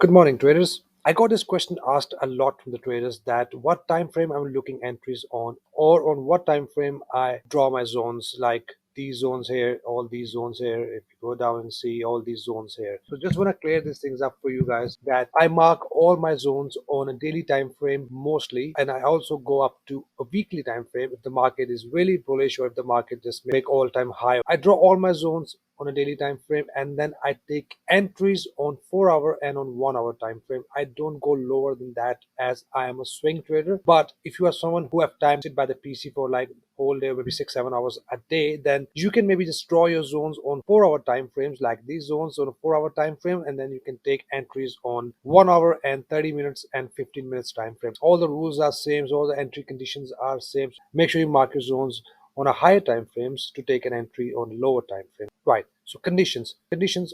Good morning, traders. I got this question asked a lot from the traders that what time frame I'm looking entries on, or on what time frame I draw my zones, like these zones here, all these zones here. If you go down and see all these zones here. So just want to clear these things up for you guys that I mark all my zones on a daily time frame mostly, and I also go up to a weekly time frame if the market is really bullish or if the market just make all-time high. I draw all my zones on a daily time frame, and then I take entries on 4 hour and on 1 hour time frame. I don't go lower than that as I am a swing trader. But if you are someone who have time to sit by the PC for like whole day, maybe 6-7 hours a day, then you can maybe just draw your zones on 4 hour time frames, like these zones on a 4 hour time frame, and then you can take entries on 1 hour and 30 minutes and 15 minutes time frames. All the rules are same, so all the entry conditions are same. Make sure you mark your zones on a higher time frames to take an entry on lower time frame. Right. So conditions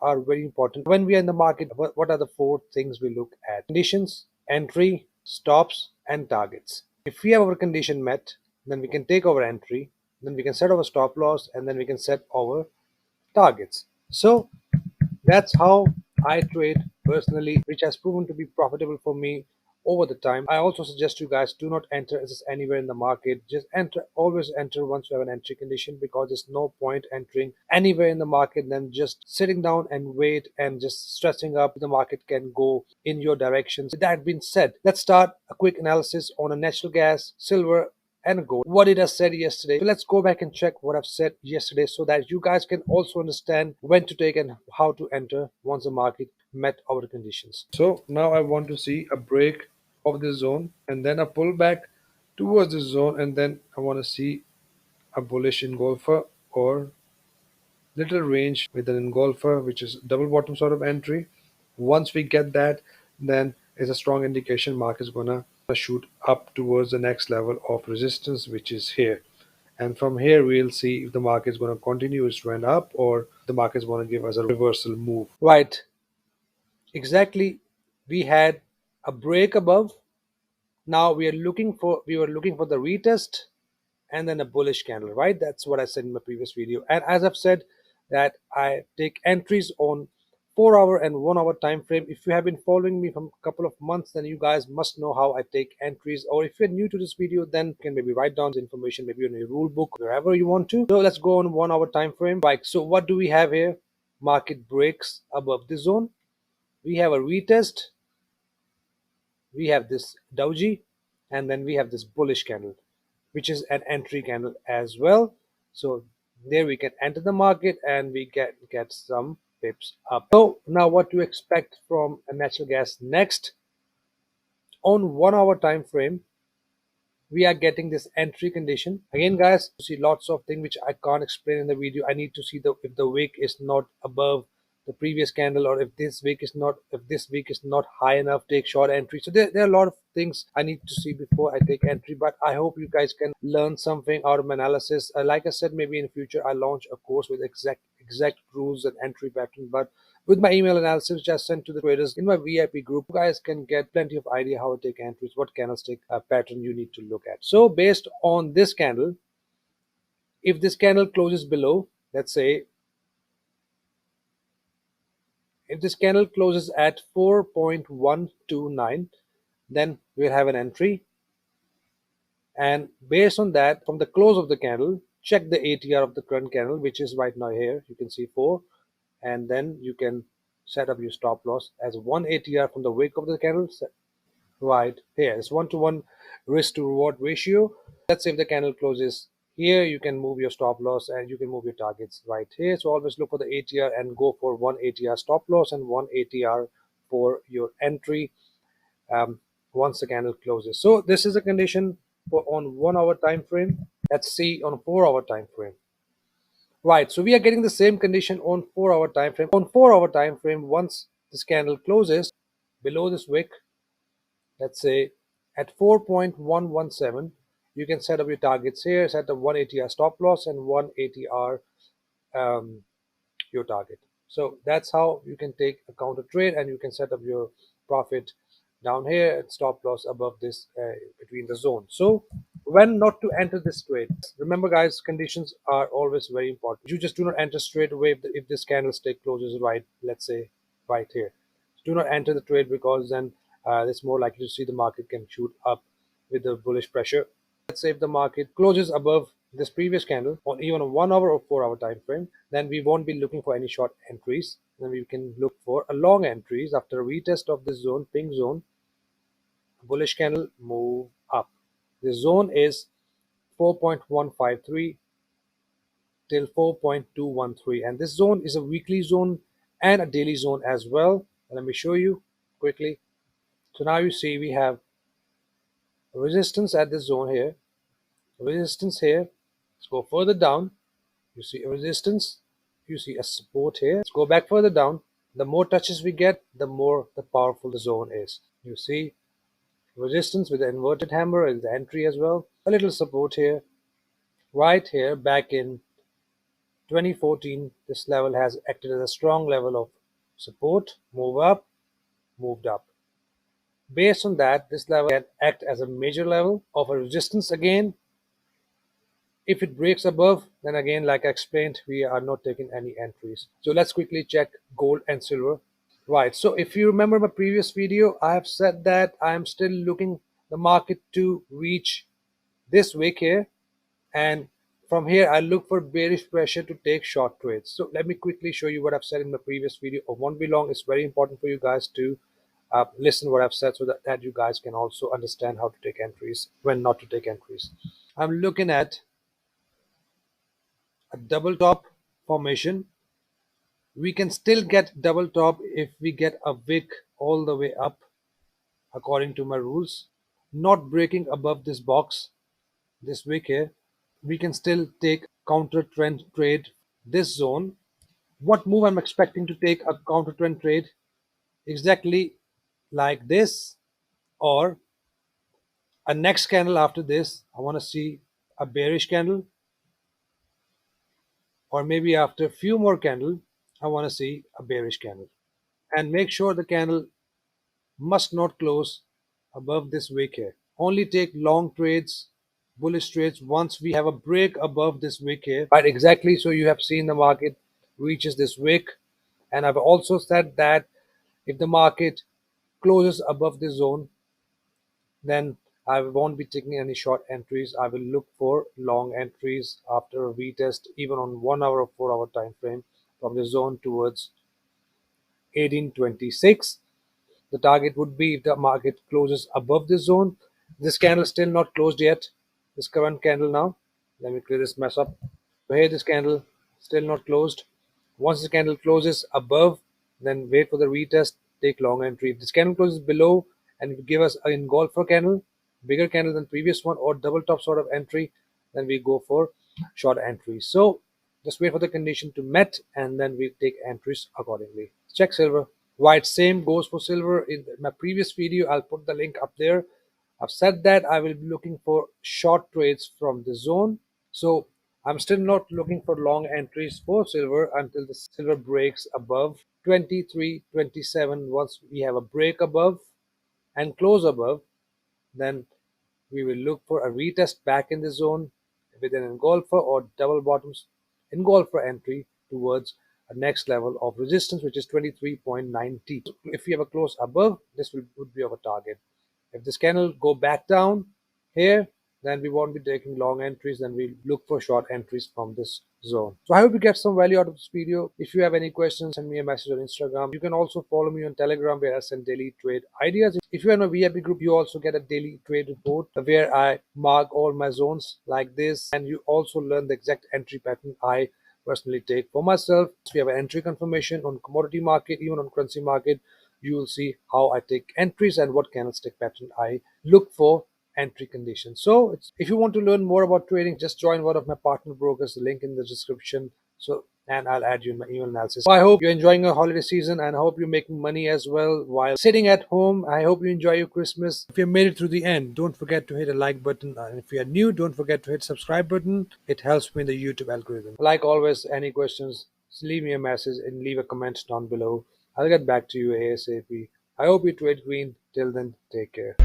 are very important when we are in the market. What are the four things we look at? Conditions, entry, stops, and targets. If we have our condition met, then we can take our entry, then we can set our stop loss, and then we can set our targets. So that's how I trade personally, which has proven to be profitable for me over the time. I also suggest you guys do not enter just anywhere in the market. Just enter, always enter once you have an entry condition, because there's no point entering anywhere in the market than just sitting down and wait and just stressing up the market can go in your direction. With that being said, let's start a quick analysis on a natural gas, silver, and gold. What did I said yesterday? So let's go back and check what I've said yesterday so that you guys can also understand when to take and how to enter once the market met our conditions. So now I want to see a break of this zone and then a pullback towards this zone, and then I want to see a bullish engulfer or little range with an engulfer, which is double bottom sort of entry. Once we get that, then it's a strong indication market is gonna shoot up towards the next level of resistance, which is here. And from here, we'll see if the market is going to continue its trend up or the market is going to give us a reversal move. Right, exactly. We had a break above. Now we were looking for the retest and then a bullish candle, right? That's what I said in my previous video. And as I've said, that I take entries on 4 hour and 1 hour time frame. If you have been following me from a couple of months, then you guys must know how I take entries. Or if you're new to this video, then you can maybe write down the information, maybe in your rule book, wherever you want to. So let's go on 1 hour time frame. Right. So what do we have here? Market breaks above the zone. We have a retest. We have this doji, and then we have this bullish candle, which is an entry candle as well. So there we can enter the market and we get some pips up. So now what to expect from a natural gas next? On 1 hour time frame, we are getting this entry condition again, guys. You see lots of things which I can't explain in the video. I need to see the if the wick is not above the previous candle, or if this wick is not high enough, take short entry. So there are a lot of things I need to see before I take entry, but I hope you guys can learn something out of my analysis. Like I said, maybe in the future I launch a course with exact rules and entry pattern, but with my email analysis just sent to the traders in my VIP group, you guys can get plenty of idea how to take entries, what candlestick pattern you need to look at. So based on this candle, if this candle closes below, let's say if this candle closes at 4.129, then we'll have an entry. And based on that, from the close of the candle, check the ATR of the current candle, which is right now here. You can see 4, and then you can set up your stop loss as 1 ATR from the wick of the candle. Right here, it's 1-to-1 risk to reward ratio. Let's say if the candle closes here, you can move your stop loss and you can move your targets right here. So always look for the ATR and go for 1 ATR stop loss and 1 ATR for your entry once the candle closes. So this is a condition for on 1 hour time frame. Let's see on 4 hour time frame. Right, so we are getting the same condition on 4 hour time frame. On 4 hour time frame, once this candle closes below this wick, let's say at 4.117, you can set up your targets here, set up 1 ATR stop loss and 1 ATR your target. So that's how you can take a counter trade, and you can set up your profit down here and stop loss above this between the zone. So when not to enter this trade, remember guys, conditions are always very important. You just do not enter straight away if this candlestick closes right, let's say right here. do not enter the trade, because then it's more likely to see the market can shoot up with the bullish pressure. Let's say if the market closes above this previous candle on even a 1 hour or 4 hour time frame, then we won't be looking for any short entries. Then we can look for a long entries after a retest of this zone, pink zone, bullish candle, move up. The zone is 4.153 till 4.213, and this zone is a weekly zone and a daily zone as well. Let me show you quickly. So now you see we have resistance at this zone here, resistance here. Let's go further down. You see a resistance, you see a support here. Let's go back further down. The more touches we get, the more the powerful the zone is. You see resistance with the inverted hammer is the entry as well. A little support here, right here. Back in 2014, this level has acted as a strong level of support. Move up, moved up. Based on that, this level can act as a major level of a resistance again. If it breaks above, then again, like I explained, we are not taking any entries. So let's quickly check gold and silver. Right, so if you remember my previous video, I have said that I am still looking the market to reach this wick here, and from here I look for bearish pressure to take short trades. So let me quickly show you what I've said in the previous video. It won't be long. It's very important for you guys to listen what I've said, so that you guys can also understand how to take entries, when not to take entries. I'm looking at a double top formation. We can still get double top if we get a wick all the way up according to my rules, not breaking above this box, this wick here. We can still take counter trend trade this zone. What move I'm expecting to take a counter trend trade? Exactly like this, or a next candle after this. I want to see a bearish candle, or maybe after a few more candles I want to see a bearish candle. And make sure the candle must not close above this wick here. Only take long trades, bullish trades, once we have a break above this wick here. Right, exactly. So you have seen the market reaches this wick, and I've also said that if the market closes above this zone, then I won't be taking any short entries. I will look for long entries after a retest, even on 1 hour or 4 hour time frame, from the zone towards 1826. The target would be if the market closes above this zone. This candle is still not closed yet. This current candle now. Let me clear this mess up. So here this candle still not closed. Once the candle closes above, then wait for the retest, take long entry. If this candle closes below and give us an engulfer candle, bigger candle than previous one, or double top sort of entry, then we go for short entries. So just wait for the condition to met, and then we take entries accordingly. Check silver. Right, same goes for silver. In my previous video, I'll put the link up there. I've said that I will be looking for short trades from the zone. So I'm still not looking for long entries for silver until the silver breaks above 23.27. Once we have a break above and close above, then we will look for a retest back in the zone with an engulfer or double bottoms engulfer entry towards a next level of resistance, which is 23.90. If we have a close above, this would be our target. If this candle go back down here, then we won't be taking long entries, then we'll look for short entries from this zone. So I hope you get some value out of this video. If you have any questions, send me a message on Instagram. You can also follow me on Telegram, where I send daily trade ideas. If you're in a VIP group, you also get a daily trade report where I mark all my zones like this, and you also learn the exact entry pattern I personally take for myself. We have an entry confirmation on commodity market, even on currency market. You will see how I take entries and what candlestick pattern I look for entry conditions. So if you want to learn more about trading, just join one of my partner brokers, the link in the description. So, and I'll add you in my email analysis. So I hope you're enjoying your holiday season, and I hope you're making money as well while sitting at home. I hope you enjoy your Christmas. If you made it through the end, don't forget to hit a like button, and if you are new, don't forget to hit subscribe button. It helps me in the YouTube algorithm. Like always, any questions, leave me a message and leave a comment down below. I'll get back to you ASAP. I hope you trade green. Till then, take care.